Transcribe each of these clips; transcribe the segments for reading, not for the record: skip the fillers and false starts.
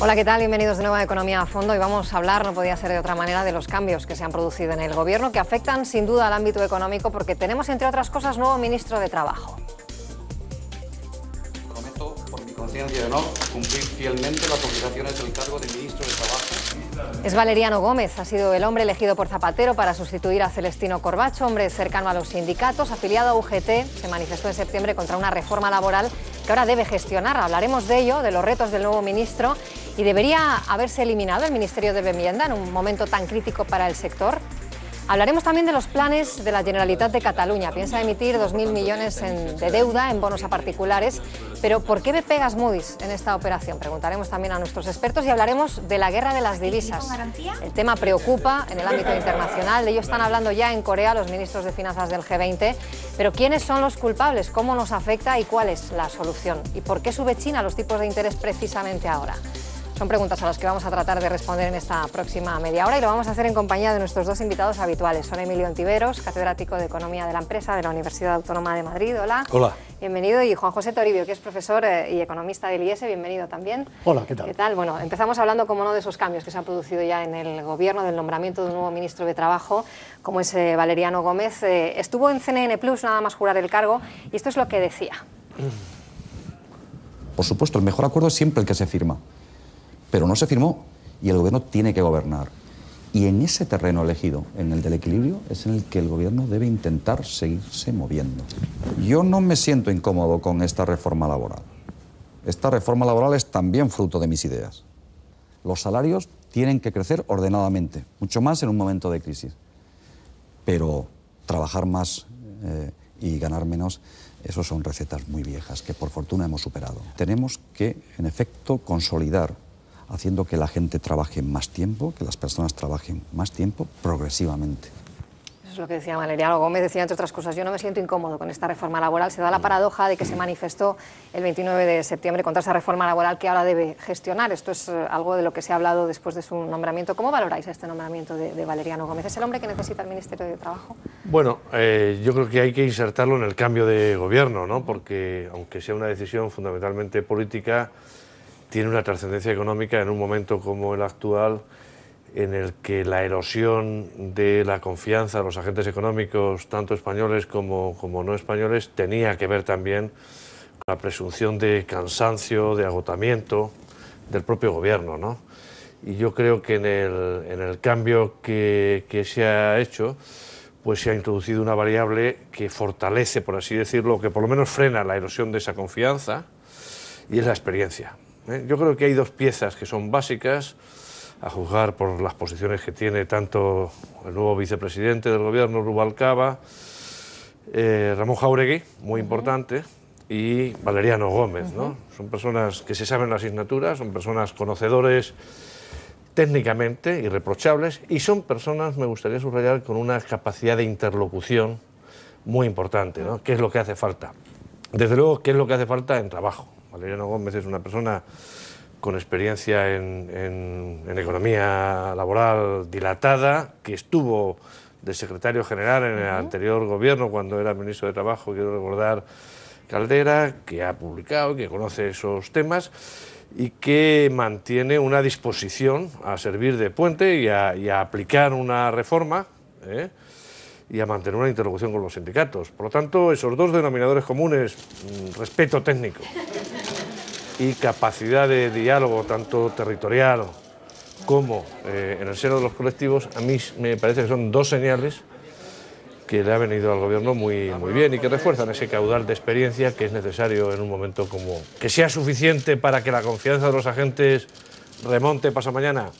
Hola, ¿qué tal? Bienvenidos de nuevo a Economía a Fondo y vamos a hablar, no podía ser de otra manera, de los cambios que se han producido en el Gobierno que afectan sin duda al ámbito económico porque tenemos, entre otras cosas, nuevo ministro de Trabajo. Prometo, por mi conciencia de honor, cumplir fielmente las obligaciones del cargo de ministro de Trabajo. Es Valeriano Gómez, ha sido el hombre elegido por Zapatero para sustituir a Celestino Corbacho, hombre cercano a los sindicatos, afiliado a UGT, se manifestó en septiembre contra una reforma laboral que ahora debe gestionar. Hablaremos de ello, de los retos del nuevo ministro, y debería haberse eliminado el Ministerio de Vivienda en un momento tan crítico para el sector. Hablaremos también de los planes de la Generalitat de Cataluña. Piensa emitir 2.000 millones de deuda en bonos a particulares. Pero ¿por qué ve pegas Moody's en esta operación? Preguntaremos también a nuestros expertos y hablaremos de la guerra de las divisas. El tema preocupa en el ámbito internacional. De ello están hablando ya en Corea los ministros de finanzas del G20. Pero ¿quiénes son los culpables? ¿Cómo nos afecta y cuál es la solución? ¿Y por qué sube China los tipos de interés precisamente ahora? Son preguntas a las que vamos a tratar de responder en esta próxima media hora y lo vamos a hacer en compañía de nuestros dos invitados habituales. Son Emilio Ontiveros, catedrático de Economía de la Empresa de la Universidad Autónoma de Madrid. Hola. Hola. Bienvenido. Y Juan José Toribio, que es profesor y economista del IES. Bienvenido también. Hola, ¿qué tal? ¿Qué tal? Bueno, empezamos hablando, como no, de esos cambios que se han producido ya en el Gobierno, del nombramiento de un nuevo ministro de Trabajo, como es Valeriano Gómez. Estuvo en CNN Plus nada más jurar el cargo y esto es lo que decía. Por supuesto, el mejor acuerdo es siempre el que se firma. Pero no se firmó y el Gobierno tiene que gobernar. Y en ese terreno elegido, en el del equilibrio, es en el que el Gobierno debe intentar seguirse moviendo. Yo no me siento incómodo con esta reforma laboral. Esta reforma laboral es también fruto de mis ideas. Los salarios tienen que crecer ordenadamente, mucho más en un momento de crisis. Pero trabajar más y ganar menos, eso son recetas muy viejas que por fortuna hemos superado. Tenemos que, en efecto, consolidar haciendo que la gente trabaje más tiempo, que las personas trabajen más tiempo, progresivamente. Eso es lo que decía Valeriano Gómez, decía entre otras cosas, yo no me siento incómodo con esta reforma laboral. Se da la paradoja de que se manifestó el 29 de septiembre contra esa reforma laboral que ahora debe gestionar. Esto es algo de lo que se ha hablado después de su nombramiento. ¿Cómo valoráis este nombramiento de Valeriano Gómez? ¿Es el hombre que necesita el Ministerio de Trabajo? Bueno, yo creo que hay que insertarlo en el cambio de gobierno, ¿no? Porque aunque sea una decisión fundamentalmente política, tiene una trascendencia económica en un momento como el actual, en el que la erosión de la confianza de los agentes económicos, tanto españoles como no españoles, tenía que ver también con la presunción de cansancio, de agotamiento del propio gobierno, ¿no? Y yo creo que en el cambio que se ha hecho, pues se ha introducido una variable que fortalece, por así decirlo, que por lo menos frena la erosión de esa confianza, y es la experiencia. Yo creo que hay dos piezas que son básicas, a juzgar por las posiciones que tiene tanto el nuevo vicepresidente del gobierno, Rubalcaba, Ramón Jáuregui, muy importante, y Valeriano Gómez, ¿no? Son personas que se saben la asignatura, son personas conocedores técnicamente, irreprochables, y son personas, me gustaría subrayar, con una capacidad de interlocución muy importante, ¿no? ¿Qué es lo que hace falta? Desde luego, ¿qué es lo que hace falta en trabajo? Valeriano Gómez es una persona con experiencia en economía laboral dilatada, que estuvo de secretario general en el anterior gobierno cuando era ministro de Trabajo, quiero recordar, Caldera, que ha publicado, que conoce esos temas y que mantiene una disposición a servir de puente y a aplicar una reforma, y a mantener una interlocución con los sindicatos. Por lo tanto, esos dos denominadores comunes, respeto técnico y capacidad de diálogo tanto territorial como en el seno de los colectivos, a mí me parece que son dos señales que le ha venido al gobierno muy bien y que refuerzan ese caudal de experiencia que es necesario en un momento como que sea suficiente para que la confianza de los agentes remonte pasado mañana.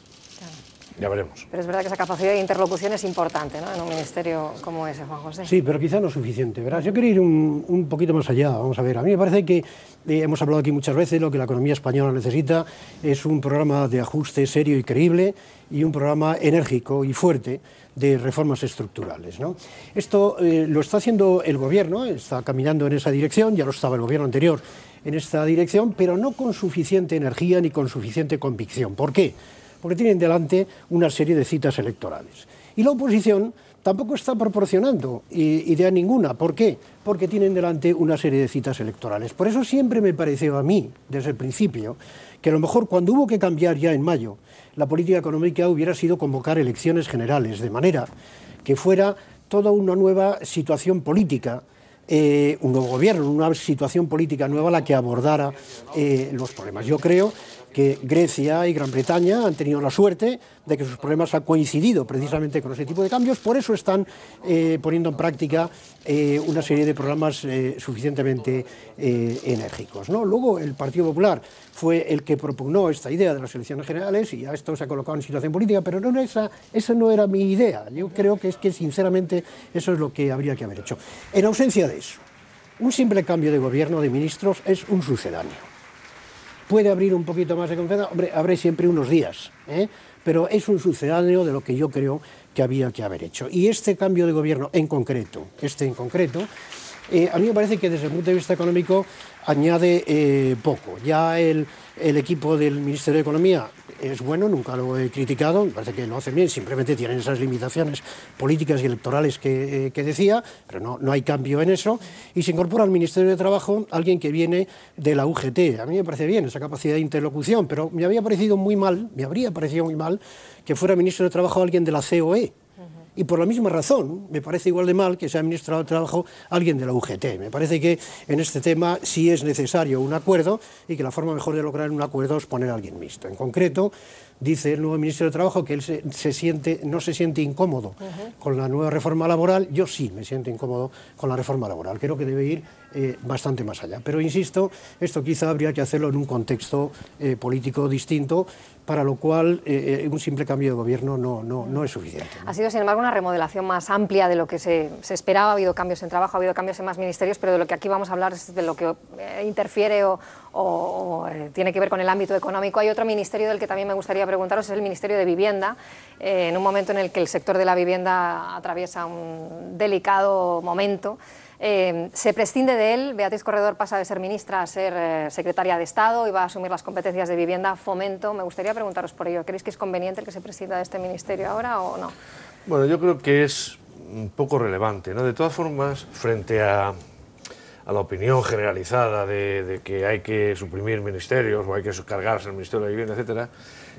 Ya veremos. Pero es verdad que esa capacidad de interlocución es importante, ¿no?, en un ministerio como ese, Juan José. Sí, pero quizá no es suficiente, ¿verdad? Yo quiero ir un poquito más allá. Vamos a ver, a mí me parece que hemos hablado aquí muchas veces, lo que la economía española necesita es un programa de ajuste serio y creíble y un programa enérgico y fuerte de reformas estructurales, ¿no? Esto lo está haciendo el Gobierno, está caminando en esa dirección, ya lo estaba el Gobierno anterior en esta dirección, pero no con suficiente energía ni con suficiente convicción. ¿Por qué? Porque tienen delante una serie de citas electorales. Y la oposición tampoco está proporcionando idea ninguna. ¿Por qué? Porque tienen delante una serie de citas electorales. Por eso siempre me pareció a mí, desde el principio, que a lo mejor cuando hubo que cambiar ya en mayo, la política económica hubiera sido convocar elecciones generales, de manera que fuera toda una nueva situación política, un nuevo gobierno, una situación política nueva la que abordara los problemas. Yo creo que Grecia y Gran Bretaña han tenido la suerte de que sus problemas han coincidido precisamente con ese tipo de cambios, por eso están poniendo en práctica una serie de programas suficientemente enérgicos, ¿no? Luego el Partido Popular fue el que propugnó esta idea de las elecciones generales y ya esto se ha colocado en situación política, pero no, esa no era mi idea. Yo creo que sinceramente eso es lo que habría que haber hecho. En ausencia de eso, un simple cambio de gobierno de ministros es un sucedáneo. Puede abrir un poquito más de confianza, hombre, abre siempre unos días, pero es un sucedáneo de lo que yo creo que había que haber hecho. Y este cambio de gobierno en concreto, a mí me parece que desde el punto de vista económico añade poco. Ya el equipo del Ministerio de Economía es bueno, nunca lo he criticado, me parece que lo hacen bien, simplemente tienen esas limitaciones políticas y electorales que decía, pero no hay cambio en eso, y se incorpora al Ministerio de Trabajo alguien que viene de la UGT. A mí me parece bien esa capacidad de interlocución, pero me habría parecido muy mal que fuera ministro de Trabajo alguien de la COE. Y por la misma razón, me parece igual de mal que sea ministro de Trabajo alguien de la UGT. Me parece que en este tema sí es necesario un acuerdo y que la forma mejor de lograr un acuerdo es poner a alguien mixto. En concreto, dice el nuevo ministro de Trabajo que él no se siente incómodo con la nueva reforma laboral. Yo sí me siento incómodo con la reforma laboral. Creo que debe ir bastante más allá. Pero insisto, esto quizá habría que hacerlo en un contexto político distinto, para lo cual un simple cambio de gobierno no es suficiente, ¿no? Ha sido, sin embargo, una remodelación más amplia de lo que se esperaba. Ha habido cambios en trabajo, ha habido cambios en más ministerios, pero de lo que aquí vamos a hablar es de lo que interfiere o tiene que ver con el ámbito económico. Hay otro ministerio del que también me gustaría preguntaros, es el Ministerio de Vivienda, en un momento en el que el sector de la vivienda atraviesa un delicado momento. Se prescinde de él, Beatriz Corredor pasa de ser ministra a ser secretaria de Estado y va a asumir las competencias de vivienda, fomento. Me gustaría preguntaros por ello. ¿Creéis que es conveniente el que se prescinda de este ministerio ahora o no? Bueno, yo creo que es un poco relevante, ¿no? De todas formas, frente a la opinión generalizada de que hay que suprimir ministerios o hay que cargarse el Ministerio de la Vivienda, etcétera,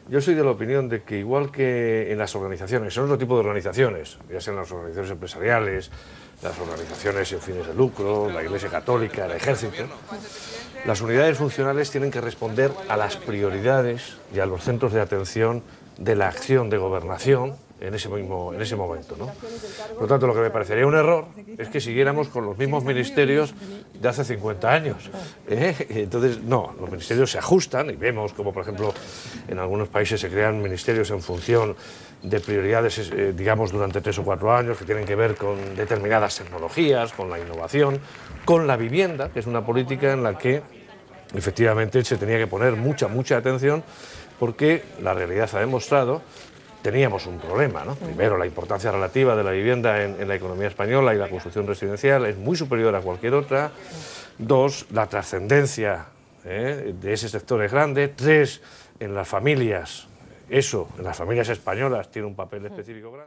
yo soy de la opinión de que igual que en las organizaciones, en otro tipo de organizaciones, ya sean las organizaciones empresariales, las organizaciones sin fines de lucro, la Iglesia Católica, el Ejército, las unidades funcionales tienen que responder a las prioridades y a los centros de atención de la acción de gobernación en ese momento, ¿no? Por lo tanto, lo que me parecería un error es que siguiéramos con los mismos ministerios de hace 50 años. Entonces, no, los ministerios se ajustan y vemos como, por ejemplo, en algunos países se crean ministerios en función de prioridades, digamos, durante 3 o 4 años, que tienen que ver con determinadas tecnologías, con la innovación, con la vivienda, que es una política en la que efectivamente se tenía que poner mucha atención, porque la realidad ha demostrado teníamos un problema, ¿no? Primero, la importancia relativa de la vivienda en la economía española y la construcción residencial es muy superior a cualquier otra. 2, la trascendencia de ese sector es grande. 3, en las familias, en las familias españolas tiene un papel específico grande.